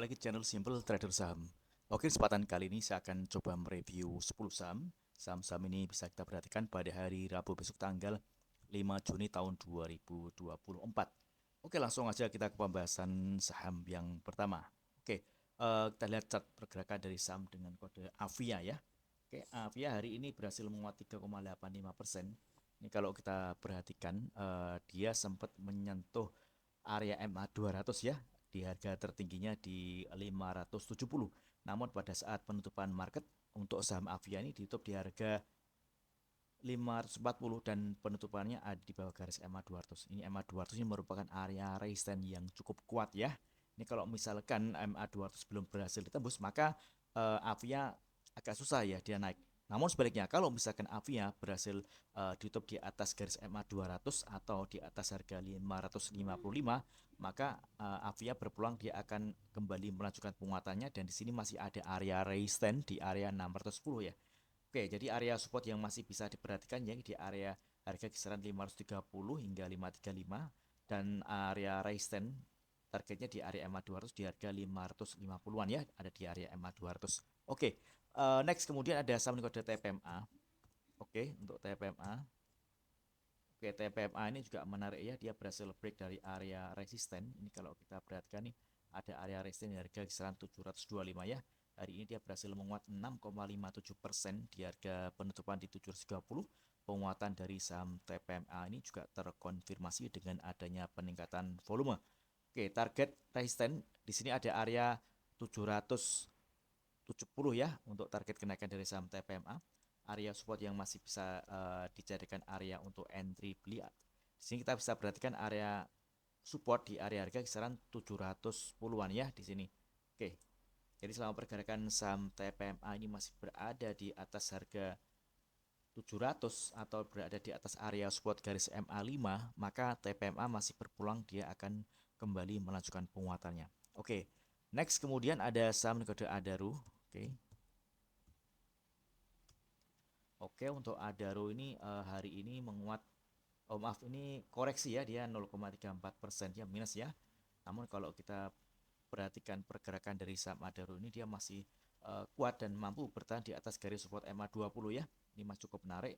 lagi di channel Simple Trader Saham. Oke, kesempatan kali ini saya akan coba mereview 10 saham. Saham-saham ini bisa kita perhatikan pada hari Rabu besok tanggal 5 Juni tahun 2024. Oke, langsung aja kita ke pembahasan saham yang pertama. Oke, kita lihat chart pergerakan dari saham dengan kode AVIA ya. Oke, AVIA hari ini berhasil menguat 3,85%. Ini kalau kita perhatikan, dia sempat menyentuh area MA 200 ya, di harga tertingginya di 570. Namun pada saat penutupan market untuk saham Avia ini ditutup di harga 540 dan penutupannya ada di bawah garis MA 200. Ini MA 200 ini merupakan area resistance yang cukup kuat ya. Ini kalau misalkan MA 200 belum berhasil ditembus, maka Avia agak susah ya dia naik. Namun sebaliknya kalau misalkan Avia berhasil ditutup di atas garis MA 200 atau di atas harga 555, maka Avia berpeluang dia akan kembali melanjutkan penguatannya dan di sini masih ada area resistance di area 610 ya. Oke, jadi area support yang masih bisa diperhatikan ya di area harga kisaran 530 hingga 535 dan area resistance targetnya di area MA 200 di harga 550-an ya, ada di area MA 200. Oke, next kemudian ada saham kode TPMA. Oke, untuk TPMA. Oke, TPMA ini juga menarik ya, dia berhasil break dari area resisten. Ini kalau kita perhatikan nih, ada area resisten di harga kisaran 725 ya. Hari ini dia berhasil menguat 6,57% di harga penutupan di 730. Penguatan dari saham TPMA ini juga terkonfirmasi dengan adanya peningkatan volume. Oke, target resisten di sini ada area 770 ya untuk target kenaikan dari saham TPMA. Area support yang masih bisa dijadikan area untuk entry beli. Di sini kita bisa perhatikan area support di area harga kisaran 710-an ya di sini. Oke. Jadi selama pergerakan saham TPMA ini masih berada di atas harga 700 atau berada di atas area support garis MA5, maka TPMA masih berpeluang dia akan kembali melanjutkan penguatannya. Oke. Next kemudian ada saham kode ADARU. Oke. Oke, untuk Adaro ini hari ini menguat, oh maaf ini koreksi ya, dia 0,34% ya minus ya. Namun kalau kita perhatikan pergerakan dari saham Adaro ini dia masih kuat dan mampu bertahan di atas garis support MA20 ya. Ini masih cukup menarik.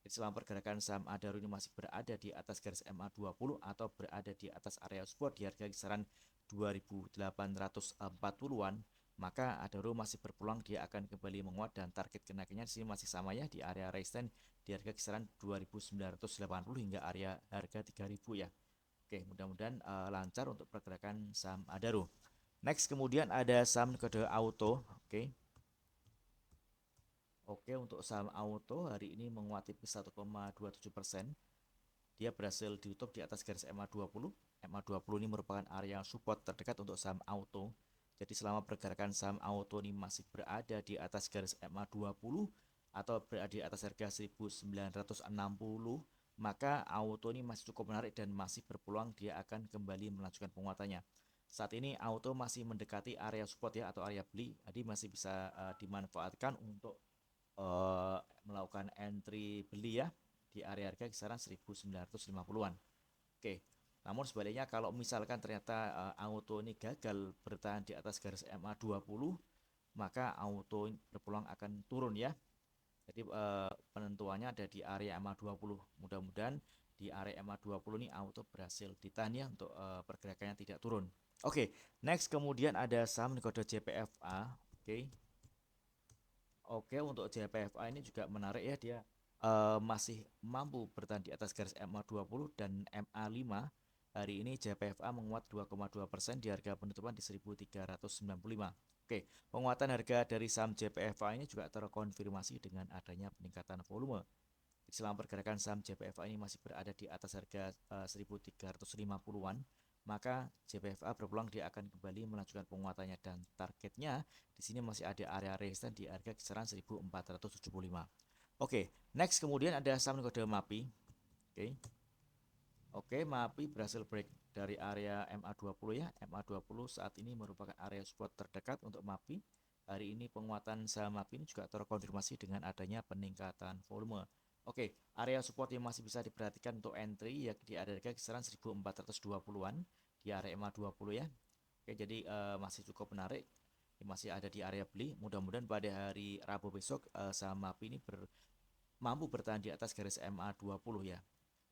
Jadi selama pergerakan saham Adaro ini masih berada di atas garis MA20 atau berada di atas area support di harga kisaran 2840-an, maka Adaro masih berpeluang dia akan kembali menguat dan target kenaikannya di sini masih sama ya di area resistance di harga kisaran 2980 hingga area harga 3000 ya. Oke, mudah-mudahan lancar untuk pergerakan saham Adaro. Next kemudian ada saham kode auto. Oke. Oke, untuk saham auto hari ini menguat tipis 1,27%. Dia berhasil ditutup di atas garis MA20. MA20 ini merupakan area support terdekat untuk saham auto. Jadi selama pergerakan saham auto ini masih berada di atas garis MA20 atau berada di atas harga 1960, maka auto ini masih cukup menarik dan masih berpeluang dia akan kembali melanjutkan penguatannya. Saat ini auto masih mendekati area support ya atau area beli, jadi masih bisa dimanfaatkan untuk melakukan entry beli ya di area harga kisaran 1950-an. Oke. Namun sebaliknya kalau misalkan ternyata auto ini gagal bertahan di atas garis MA20, maka auto berpeluang akan turun ya. Jadi penentuannya ada di area MA20. Mudah-mudahan di area MA20 ini auto berhasil ditahan ya untuk pergerakannya tidak turun. Oke, next kemudian ada saham kode JPFA. Oke. Oke, untuk JPFA ini juga menarik ya, dia masih mampu bertahan di atas garis MA20 dan MA5. Hari ini JPFA menguat 2,2% di harga penutupan di 1395. Oke, penguatan harga dari saham JPFA ini juga terkonfirmasi dengan adanya peningkatan volume. Selama pergerakan saham JPFA ini masih berada di atas harga 1350-an, maka JPFA berpeluang dia akan kembali melanjutkan penguatannya dan targetnya di sini masih ada area resisten di harga kisaran 1475. Oke, next kemudian ada saham kode MAPI. Oke. Oke, MAPI berhasil break dari area MA20 ya. MA20 saat ini merupakan area support terdekat untuk MAPI. Hari ini penguatan saham MAPI ini juga terkonfirmasi dengan adanya peningkatan volume. Oke, area support yang masih bisa diperhatikan untuk entry ya di harga kisaran 1420-an di area MA20 ya. Oke, jadi masih cukup menarik, masih ada di area beli. Mudah-mudahan pada hari Rabu besok saham MAPI ini mampu bertahan di atas garis MA 20 ya.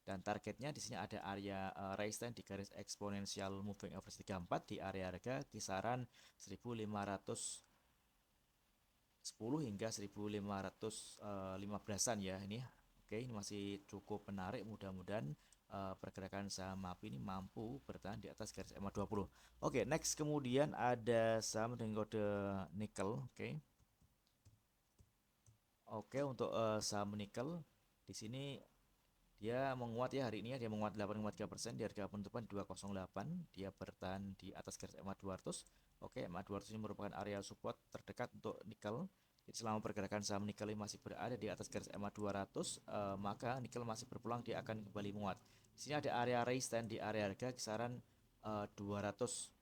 Dan targetnya di sini ada area resistance di garis exponential moving average 34 di area harga kisaran 1510 hingga 1515-an ya ini. Oke, ini masih cukup menarik. Mudah-mudahan pergerakan saham MAPI ini mampu bertahan di atas garis MA 20. Oke, next kemudian ada saham dengan kode nikel. Oke, untuk saham nikel di sini dia menguat ya hari ini ya, dia menguat 8,3% di harga penutupan 208, dia bertahan di atas garis MA 200. Oke, MA 200 ini merupakan area support terdekat untuk nikel. Jadi selama pergerakan saham nikel ini masih berada di atas garis MA 200, maka nikel masih berpeluang dia akan kembali menguat. Di sini ada area resistance di area harga kisaran 200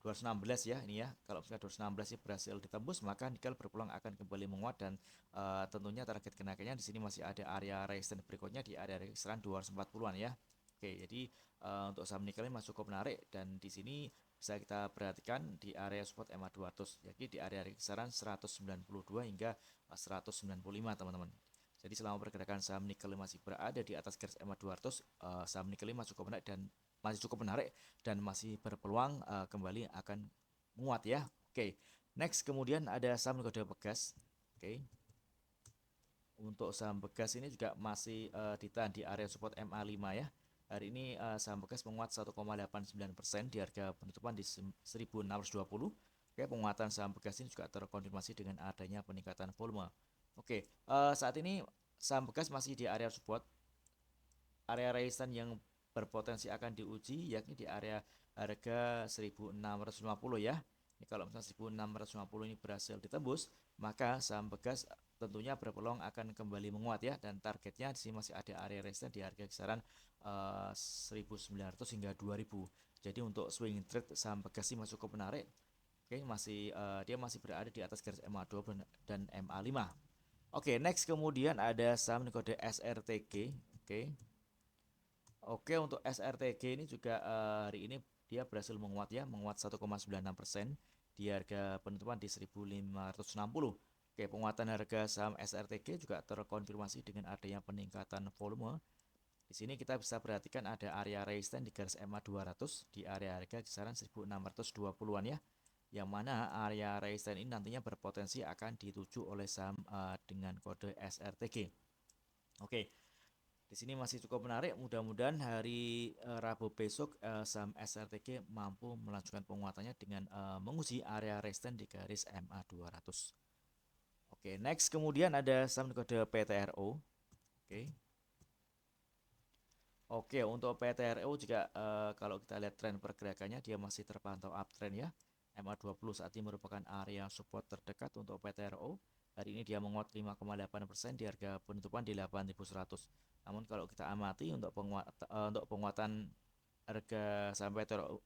216 ya ini ya. Kalau misalnya 216 ini berhasil ditembus, maka nikel berpeluang akan kembali menguat dan tentunya target kenaikannya di sini masih ada area resistance berikutnya di area kisaran 240-an ya. Oke, jadi untuk saham nikel ini masih cukup menarik dan di sini bisa kita perhatikan di area support MA 200, jadi di area kisaran 192 hingga 195 teman-teman. Jadi selama pergerakan saham nikel masih berada di atas garis MA 200, saham nikel masih cukup menarik dan masih berpeluang kembali akan menguat ya. Oke, next kemudian ada saham kode Pegas. Oke. Untuk saham Pegas ini juga masih ditahan di area support MA5 ya. Hari ini saham Pegas menguat 1,89% di harga penutupan di 1620. Oke, penguatan saham Pegas ini juga terkonfirmasi dengan adanya peningkatan volume. Oke, saat ini saham Pegas masih di area support. Area resistance yang berpotensi akan diuji yakni di area harga 1650 ya. Ini kalau misalnya 1650 ini berhasil ditembus, maka saham Pegas tentunya berpeluang akan kembali menguat ya, dan targetnya di sini masih ada area resistance di harga kisaran 1900 hingga 2000. Jadi untuk swing trade saham Pegas ini masih cukup menarik. Oke, dia masih berada di atas garis MA2 dan MA5. Oke, next kemudian ada saham kode SRTG. Oke, untuk SRTG ini juga hari ini dia berhasil menguat ya, menguat 1,96% di harga penutupan di 1560. Oke, penguatan harga saham SRTG juga terkonfirmasi dengan adanya peningkatan volume. Di sini kita bisa perhatikan ada area resistance di garis MA 200 di area harga kisaran 1620-an ya. Yang mana area resistance ini nantinya berpotensi akan dituju oleh saham dengan kode SRTG. Oke. Di sini masih cukup menarik. Mudah-mudahan hari Rabu besok saham SRTG mampu melanjutkan penguatannya dengan menguji area resistance di garis MA 200. Oke, next kemudian ada saham kode PTRO. Oke, untuk PTRO juga kalau kita lihat tren pergerakannya dia masih terpantau uptrend ya. MA 20 saat ini merupakan area support terdekat untuk PTRO. Hari ini dia menguat 5,8% di harga penutupan di 8.100. Namun kalau kita amati untuk penguatan harga saham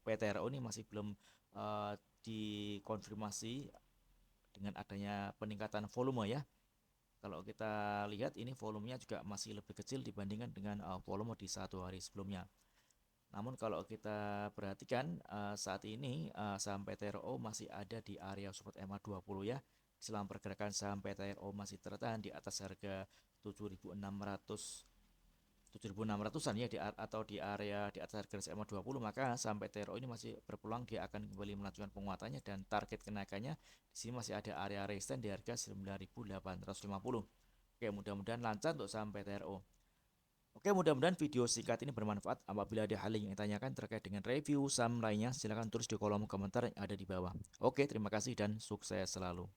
PTRO ini masih belum dikonfirmasi dengan adanya peningkatan volume ya. Kalau kita lihat ini volumenya juga masih lebih kecil dibandingkan dengan volume di satu hari sebelumnya. Namun kalau kita perhatikan saat ini saham PTRO masih ada di area support MA 20 ya. Selama pergerakan saham PTRO masih tertahan di atas harga 7.600-an ya atau di area di atas harga MA 20, maka saham PTRO ini masih berpeluang dia akan kembali melanjutkan penguatannya dan target kenaikannya di sini masih ada area resistance di harga 9.850. Oke, mudah-mudahan lancar untuk saham PTRO. Oke, mudah-mudahan video singkat ini bermanfaat. Apabila ada hal yang ditanyakan terkait dengan review saham lainnya, silahkan tulis di kolom komentar yang ada di bawah. Oke, terima kasih dan sukses selalu.